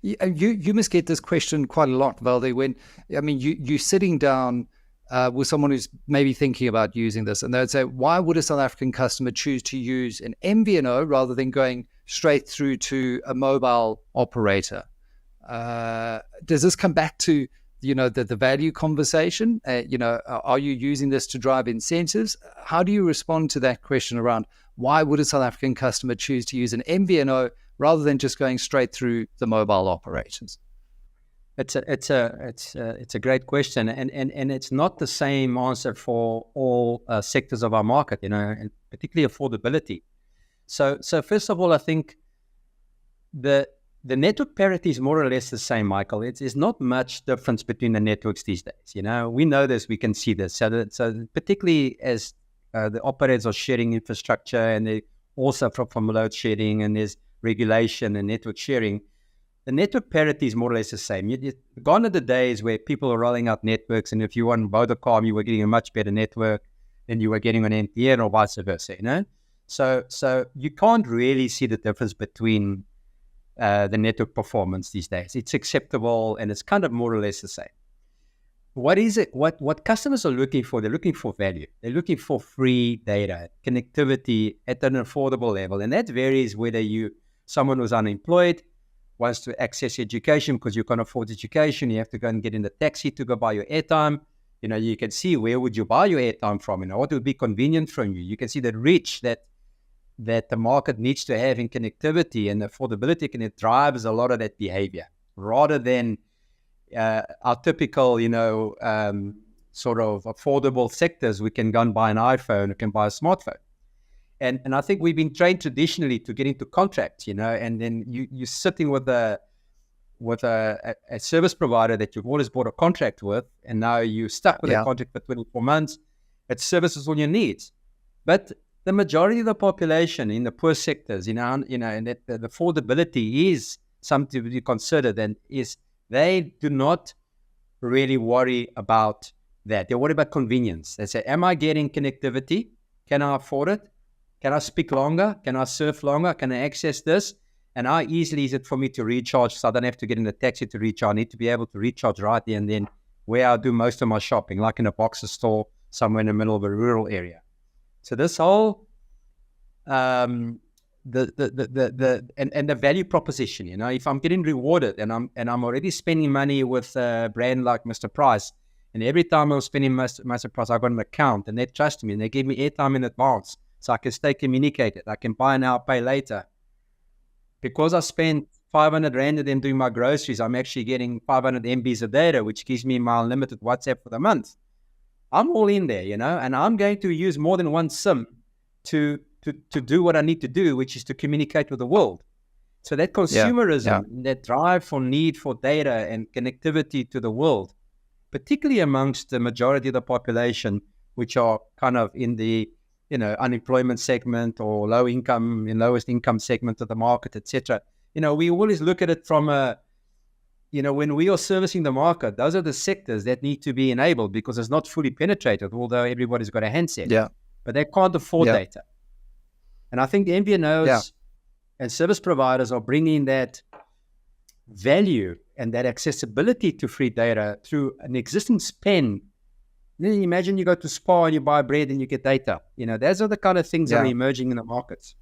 You must get this question quite a lot, Valde, when, I mean, you're sitting down with someone who's maybe thinking about using this, and they'd say, why would a South African customer choose to use an MVNO rather than going straight through to a mobile operator? Does this come back to, the value conversation? Are you using this to drive incentives? How do you respond to that question around why would a South African customer choose to use an MVNO rather than just going straight through the mobile operators? It's a great question, and it's not the same answer for all sectors of our market, and particularly affordability. So first of all, I think the network parity is more or less the same, Michael. It's not much difference between the networks these days. We know this, we can see this. So particularly as the operators are sharing infrastructure, and they also from load shedding, and there's regulation and network sharing, the network parity is more or less the same. Gone are the days where people are rolling out networks, and if you want Vodacom, you were getting a much better network than you were getting on MTN or vice versa, So you can't really see the difference between the network performance these days. It's acceptable, and it's kind of more or less the same. What is it? What customers are looking for? They're looking for value. They're looking for free data, connectivity at an affordable level, and that varies whether someone who's unemployed wants to access education because you can't afford education. You have to go and get in the taxi to go buy your airtime. You can see where would you buy your airtime from. What would be convenient from you. You can see the reach that the market needs to have in connectivity, and affordability drives a lot of that behavior rather than our typical, sort of affordable sectors. We can go and buy an iPhone, we can buy a smartphone. And I think we've been trained traditionally to get into contracts, and then you're sitting with a service provider that you've always bought a contract with, and now you're stuck with a contract for 24 months. It services all your needs. But the majority of the population in the poor sectors, and that the affordability is something to be considered, and is they do not really worry about that. They worry about convenience. They say, am I getting connectivity? Can I afford it? Can I speak longer? Can I surf longer? Can I access this? And how easily is it for me to recharge so I don't have to get in a taxi to recharge? I need to be able to recharge right there and then where I do most of my shopping, like in a Boxer store somewhere in the middle of a rural area. So this whole the value proposition, if I'm getting rewarded and I'm already spending money with a brand like Mr. Price, and every time I'm spending Mr. Price, I've got an account and they trust me and they give me airtime in advance so I can stay communicated. I can buy now, pay later. Because I spent 500 Rand a them doing my groceries, I'm actually getting 500 MBs of data, which gives me my unlimited WhatsApp for the month. I'm all in there, and I'm going to use more than one SIM to do what I need to do, which is to communicate with the world. So that consumerism, that drive for need for data and connectivity to the world, particularly amongst the majority of the population, which are kind of in the unemployment segment or lowest income segment of the market, etc. We always look at it from when we are servicing the market, those are the sectors that need to be enabled because it's not fully penetrated, although everybody's got a handset. Yeah. But they can't afford data. And I think the MVNOs and service providers are bringing that value and that accessibility to free data through an existing spend. Then imagine you go to Spar and you buy bread and you get data. Those are the kind of things that are emerging in the markets.